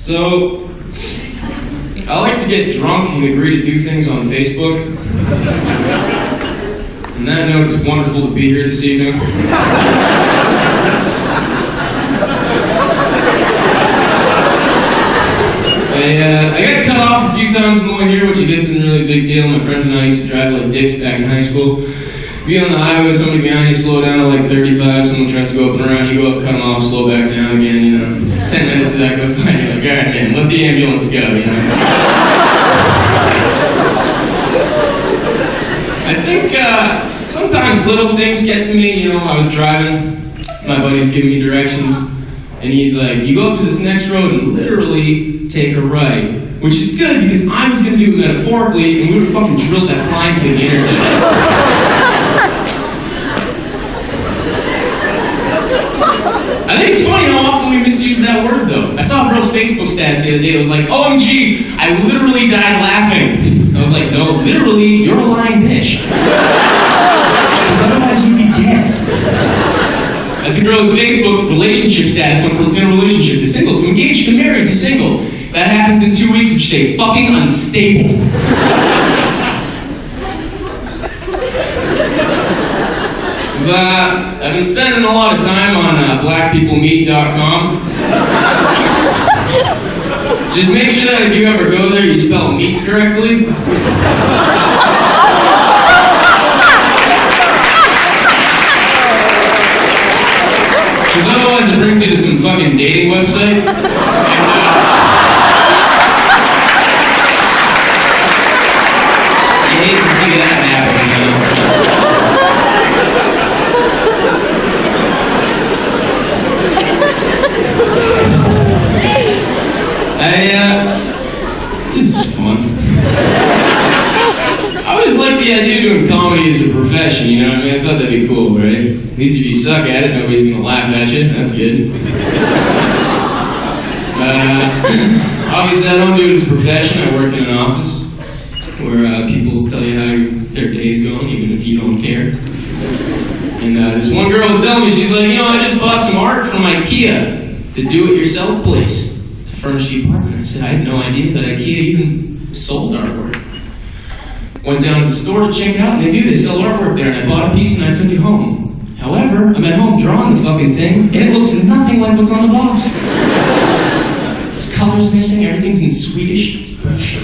So, I like to get drunk and agree to do things on Facebook. On that note, it's wonderful to be here this evening. I got cut off a few times on the way here, which I guess isn't really a big deal. My friends and I used to drive like dicks back in high school. Be on the highway, somebody behind you slow down to like 35, someone tries to go up and around, you go up, cut them off, slow back down again, you know. 10 minutes of that goes by, and you're like, alright man, let the ambulance go, you know. I think sometimes little things get to me, you know. I was driving, my buddy's giving me directions, and he's like, you go up to this next road and literally take a right. Which is good, because I was going to do it metaphorically, and we would have fucking drilled that blind kid in the intersection. I think it's funny how often we misuse that word, though. I saw a girl's Facebook status the other day. It was like, OMG, I literally died laughing. I was like, no, literally, you're a lying bitch. Because otherwise you'd be dead. That's a girl's Facebook relationship status went from in a relationship to single, to engaged, to married, to single. That happens in 2 weeks, which say fucking unstable. I've been spending a lot of time on blackpeoplemeet.com. Just make sure that if you ever go there, you spell meat correctly. Because otherwise it brings you to some fucking dating website. I hate to see that happen, you know. This is fun. I always liked the idea of doing comedy as a profession, you know what I mean? I thought that'd be cool, right? At least if you suck at it, nobody's gonna laugh at you. That's good. Obviously, I don't do it as a profession. I work in an office where people tell you how their day's going, even if you don't care. And this one girl was telling me, she's like, you know, I just bought some art from IKEA, the do-it-yourself place, to furnish the apartment. I said, I had no idea that IKEA even sold artwork. Went down to the store to check it out, and they sell artwork there, and I bought a piece and I took it home. However, I'm at home drawing the fucking thing, and it looks nothing like what's on the box. There's colors missing, everything's in Swedish. It's bullshit.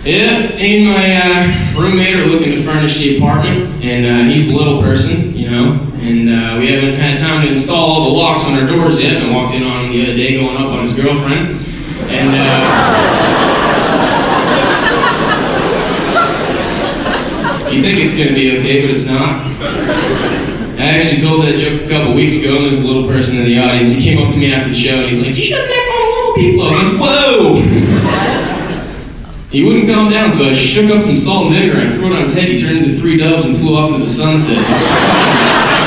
Yeah, me and my roommate are looking to furnish the apartment, and he's a little person, you know, and we haven't had time to install all the locks on our doors yet. I walked in on him the other day going up on his girlfriend, and you think it's going to be okay, but it's not. I actually told that joke a couple weeks ago, and there was a little person in the audience. He came up to me after the show, and he's like, you shouldn't make fun of little people. I was like, whoa! He wouldn't calm down, so I shook up some salt and vinegar, I threw it on his head, he turned into 3 doves and flew off into the sunset. It was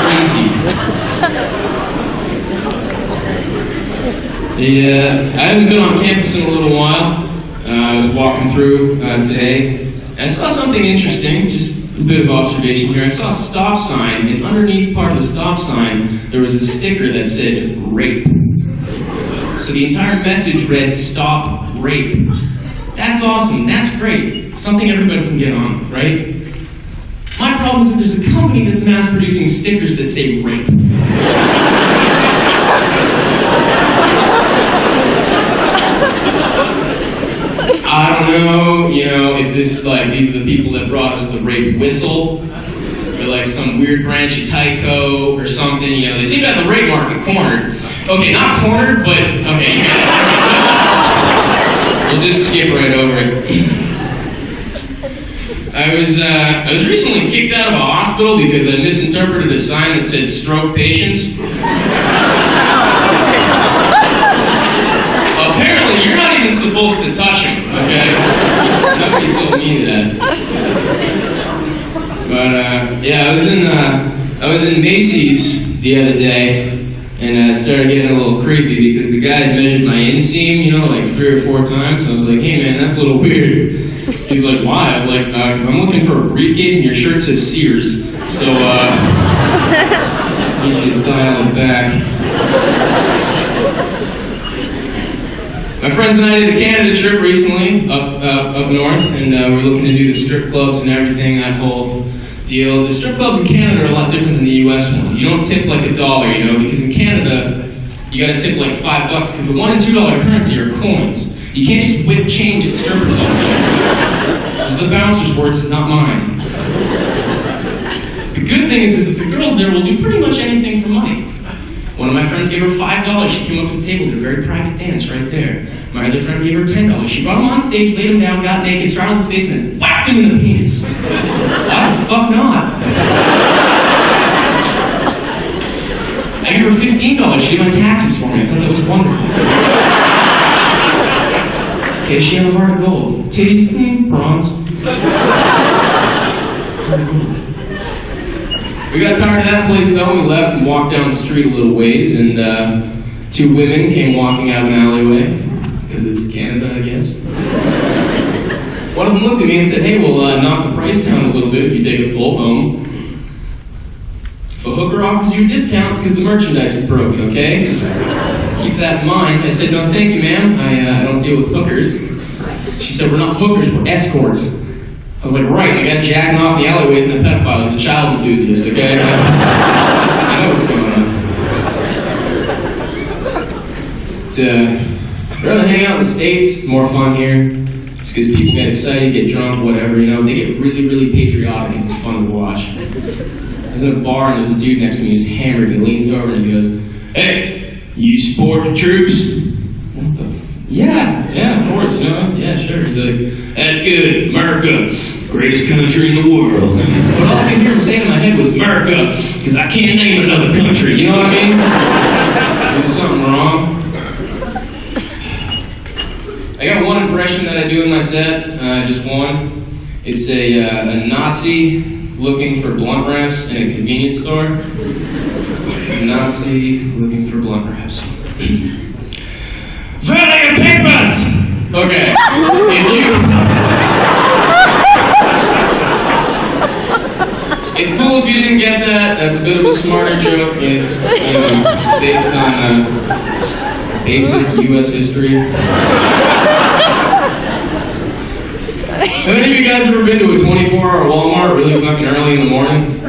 crazy. I haven't been on campus in a little while. I was walking through today, and I saw something interesting, just a bit of observation here. I saw a stop sign, and underneath part of the stop sign, there was a sticker that said, rape. So the entire message read, stop rape. That's awesome, that's great. Something everybody can get on, right? My problem is that there's a company that's mass producing stickers that say rape. I don't know, you know, if this, like, these are the people that brought us the rape whistle, or like some weird branch of Tyco or something, you know. They seem to have the rape market cornered. Okay, not cornered, but, okay, you got it. We'll just skip right over it. I was recently kicked out of a hospital because I misinterpreted a sign that said stroke patients. Apparently, you're not even supposed to touch them, okay? Nobody told me that. But, yeah, I was in Macy's the other day, and I started getting a little creepy because the guy had measured my inseam, you know, like 3 or 4 times. I was like, hey man, that's a little weird. He's like, why? I was like, because I'm looking for a briefcase and your shirt says Sears. So, I need you to dial it back. My friends and I did a Canada trip recently, up north, and we were looking to do the strip clubs and everything, that whole deal. The strip clubs in Canada are a lot different than the US ones. You don't tip like $1, you know, because in Canada, you gotta tip like $5, because the $1 and $2 currency are coins. You can't just whip change at strippers all day. It's the bouncer's words, not mine. The good thing is that the girls there will do pretty much anything for money. One of my friends gave her $5. She came up to the table, did a very private dance right there. My other friend gave her $10. She brought him on stage, laid him down, got naked, straddled his face, and then whacked him in the penis. Why the fuck not? I gave her $15. She did my taxes for me. I thought that was wonderful. Okay, she had a heart of gold. Titties, bronze. We got tired of that place though, we left and walked down the street a little ways, and 2 women came walking out of an alleyway, because it's Canada, I guess. One of them looked at me and said, hey, we'll knock the price down a little bit if you take us both home. If a hooker offers you discounts because the merchandise is broken, okay? Just keep that in mind. I said, no thank you, ma'am, I don't deal with hookers. She said, we're not hookers, we're escorts. I was like, right, I got jacking off in the alleyways and a pedophile. He's a child enthusiast, okay? I know what's going on. It's, rather than hang out in the States, more fun here. Just because people get excited, get drunk, whatever, you know. They get really, really patriotic and it's fun to watch. I was in a bar and there's a dude next to me who's hammered and he leans over and he goes, hey, you support the troops? What the f? Yeah, of course, you know, yeah, sure. He's like, that's good, America, greatest country in the world. But all I could hear him saying in my head was America, because I can't name another country, you know what I mean? There's something wrong. I got one impression that I do in my set, just one. It's a Nazi looking for blunt wraps in a convenience store. A Nazi looking for blunt wraps. Value papers! Okay. It's cool if you didn't get that. That's a bit of a smarter joke. It's, you know, it's based on basic U.S. history. Have any of you guys ever been to a 24-hour Walmart really fucking early in the morning?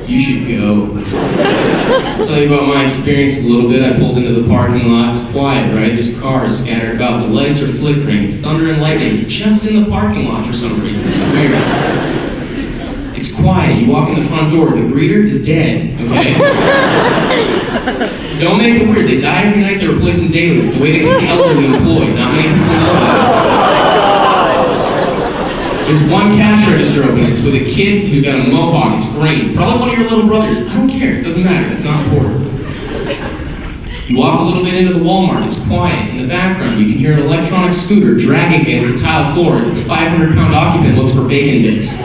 You should go. I'll tell you about my experience a little bit. I pulled into the parking lot. It's quiet, right? There's cars scattered about. The lights are flickering. It's thunder and lightning just in the parking lot for some reason. It's weird. It's quiet. You walk in the front door. The greeter is dead, okay? Don't make it weird. They die every night. They're replacing dailies. The way they keep the elderly employed. Not many people know that. There's one cash register open. It's with a kid who's got a mohawk. It's green. Probably one of your little brothers. I don't care. It doesn't matter. It's not important. You walk a little bit into the Walmart. It's quiet. In the background, you can hear an electronic scooter dragging against the tile floors. Its 500-pound occupant looks for bacon bits.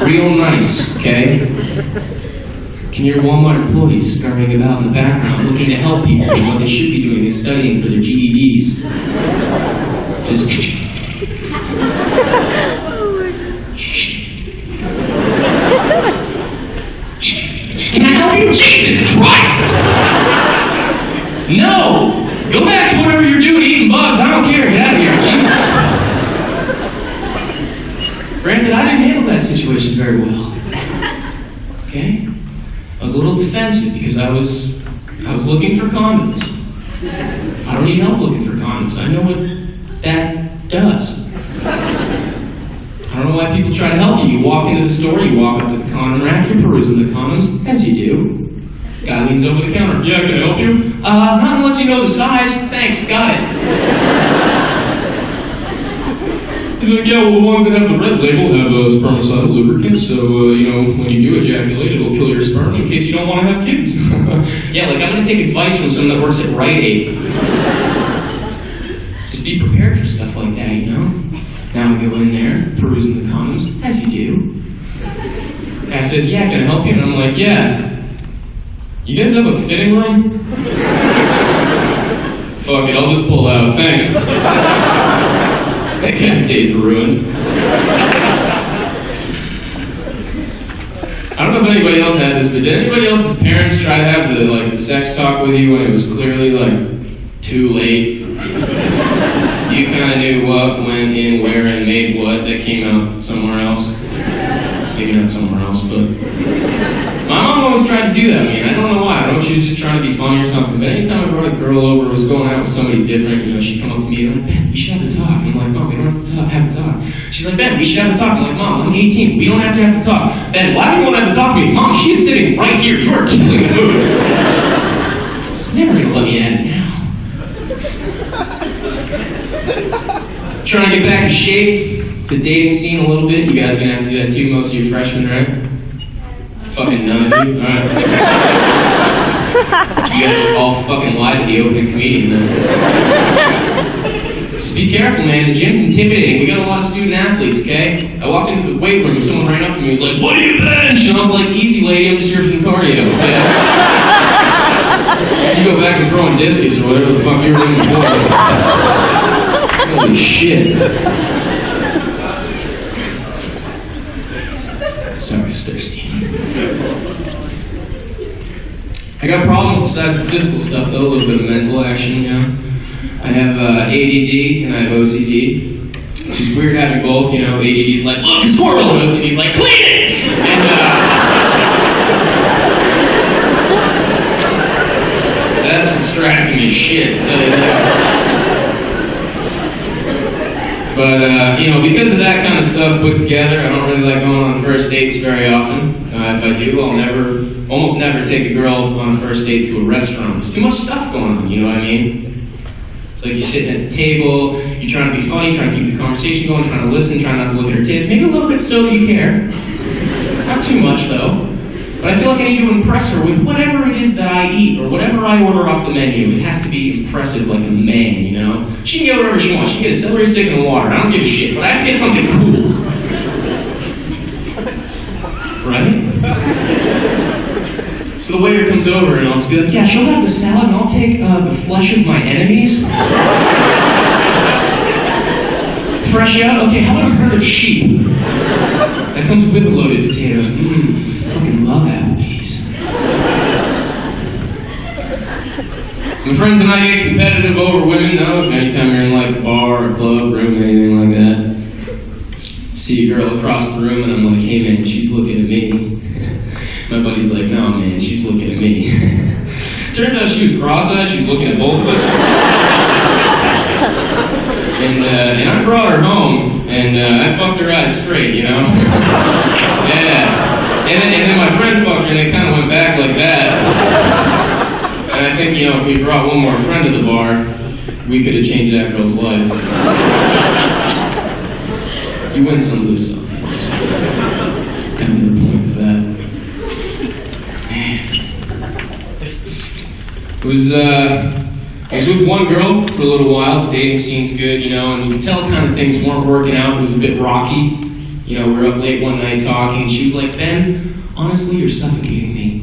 Real nice, okay? You can hear Walmart employees scurrying about in the background, looking to help people, and what they should be doing is studying for their GEDs. Just... Can I help you? Jesus Christ! No! Go back to whatever you're doing, eating bugs. I don't care. Get out of here, Jesus. Granted, I didn't handle that situation very well. Okay? I was a little defensive because I was looking for condoms. I don't need help looking for condoms. I know what that does. I don't know why people try to help you. You walk into the store, you walk up to the condom rack, you're perusing the condoms, as you do. Guy leans over the counter. Yeah, can I help you? Not unless you know the size. Thanks, got it. He's like, yeah, well, the ones that have the red label have spermicidal lubricants, so, when you do ejaculate, it'll kill your sperm in case you don't want to have kids. Yeah, like, I'm going to take advice from someone that works at Rite Aid. Just be prepared for stuff like that, you know? Now we go in there, perusing the condoms, as you do. Guy says, yeah, can I help you? And I'm like, yeah. You guys have a fitting room? Fuck it, I'll just pull out. Thanks. That guy's day's ruined. I don't know if anybody else had this, but did anybody else's parents try to have the sex talk with you when it was clearly Too late. You kind of knew what went in, where, and made what. That came out somewhere else. Maybe not somewhere else, but... My mom always tried to do that, man. I don't know why. I don't know if she was just trying to be funny or something, but anytime I brought a girl over or was going out with somebody different, she'd come up to me like, Ben, we should have a talk. And I'm like, Mom, we don't have to have a talk. She's like, Ben, we should have a talk. I'm like, Mom, I'm 18. We don't have to have a talk. Ben, why do you want to have a talk with me? Mom, she is sitting right here. You are killing the mood. She's never going to let me at it now. Trying to get back in shape. The dating scene a little bit. You guys are going to have to do that too, most of you freshmen, right? Fucking none of you. Alright. You guys all fucking lied to the opening comedian then. Just be careful, man. The gym's intimidating. We got a lot of student athletes, okay? I walked into the weight room, someone ran up to me and was like, what do you bench? And I was like, easy lady, I'm just here for the cardio, okay? You go back and throwing discus or whatever the fuck you were doing before. Holy shit. Sorry, I was thirsty. I got problems besides the physical stuff, though, a little bit of mental action, I have ADD and I have OCD, which is weird having both, ADD's like, look, a squirrel, and OCD's like, clean it! And, that's distracting me as shit, to tell you that. But, because of that kind of stuff put together, I don't really like going on first dates very often. If I do, I'll almost never take a girl on a first date to a restaurant. There's too much stuff going on, you know what I mean? It's like you're sitting at the table, you're trying to be funny, trying to keep the conversation going, trying to listen, trying not to look at her tits. Maybe a little bit so that you care. Not too much, though. But I feel like I need to impress her with whatever it is that I eat or whatever I order off the menu. It has to be impressive like a man, She can get whatever she wants. She can get a celery stick and water. I don't give a shit. But I have to get something cool. Right? So the waiter comes over and I'll just be like, yeah, she'll have the salad and I'll take the flesh of my enemies. Fresh out? Okay, how about a herd of sheep? That comes with a loaded potato. Fucking love Applebee's. My friends and I get competitive over women, though. If anytime you're in like a bar, a club, room, anything like that, see a girl across the room and I'm like, hey man, she's looking at me. My buddy's like, no man, she's looking at me. Turns out she was cross-eyed, she was looking at both of us. And I brought her home, and I fucked her eyes straight, Yeah. And then my friend fucked her, and they kind of went back like that. And I think, if we brought one more friend to the bar, we could have changed that girl's life. You win some, lose some. Kind of the point for that. I was with one girl for a little while. The dating scene's good, and you could tell kind of things weren't working out. It was a bit rocky. We were up late one night talking, and she was like, Ben, honestly, you're suffocating me.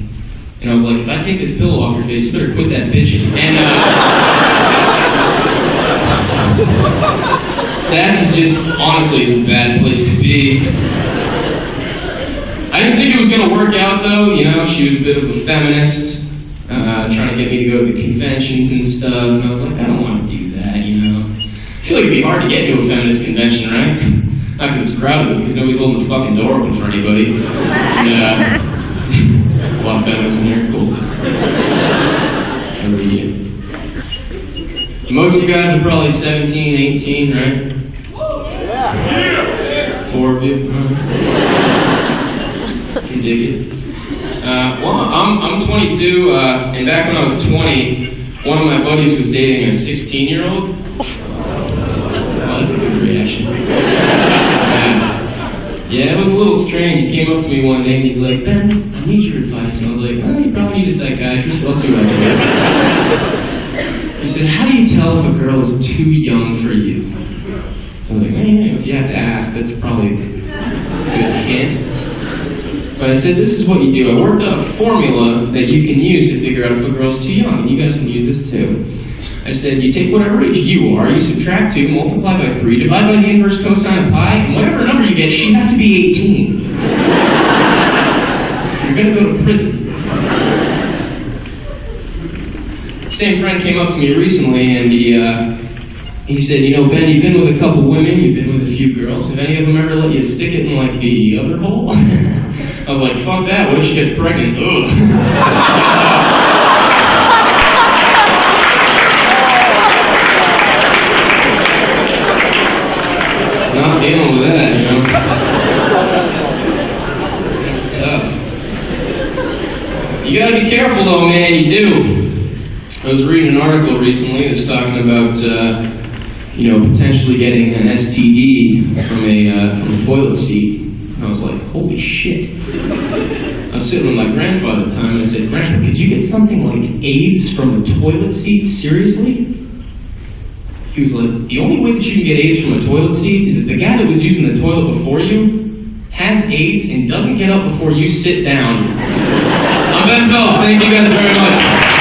And I was like, if I take this pillow off your face, you better quit that bitching. And that's just, honestly, a bad place to be. I didn't think it was going to work out, though. She was a bit of a feminist. Trying to get me to go to the conventions and stuff, and I was like, I don't want to do that, I feel like it'd be hard to get to a feminist convention, right? Not because it's crowded, but because nobody's holding the fucking door open for anybody. And, a lot of feminists in here, cool. Most of you guys are probably 17, 18, right? Yeah. 4 of you? Can dig it. I'm 22, and back when I was 20, one of my buddies was dating a 16-year-old. Oh, that's a good reaction. Yeah, it was a little strange. He came up to me one day and he's like, Ben, I need your advice. And I was like, you probably need a psychiatrist, but I'll see what I can do. He said, how do you tell if a girl is too young for you? I was like, if you have to ask, that's probably a good hint. But I said, this is what you do. I worked out a formula that you can use to figure out if a girl's too young, and you guys can use this too. I said, you take whatever age you are, you subtract 2, multiply by 3, divide by the inverse cosine of pi, and whatever number you get, she has to be 18. You're going to go to prison. same friend came up to me recently and he said, you know, Ben, you've been with a couple women, you've been with a few girls. Have any of them ever let you stick it in, like, the other hole? I was like, fuck that. What if she gets pregnant? Ugh. Not dealing with that, you know? That's tough. You gotta be careful, though, man. You do. I was reading an article recently that was talking about, you know, potentially getting an STD from a toilet seat. And I was like, holy shit. I was sitting with my grandfather at the time and I said, Grandpa, could you get something like AIDS from a toilet seat? Seriously? He was like, the only way that you can get AIDS from a toilet seat is if the guy that was using the toilet before you has AIDS and doesn't get up before you sit down. I'm Ben Phelps. Thank you guys very much.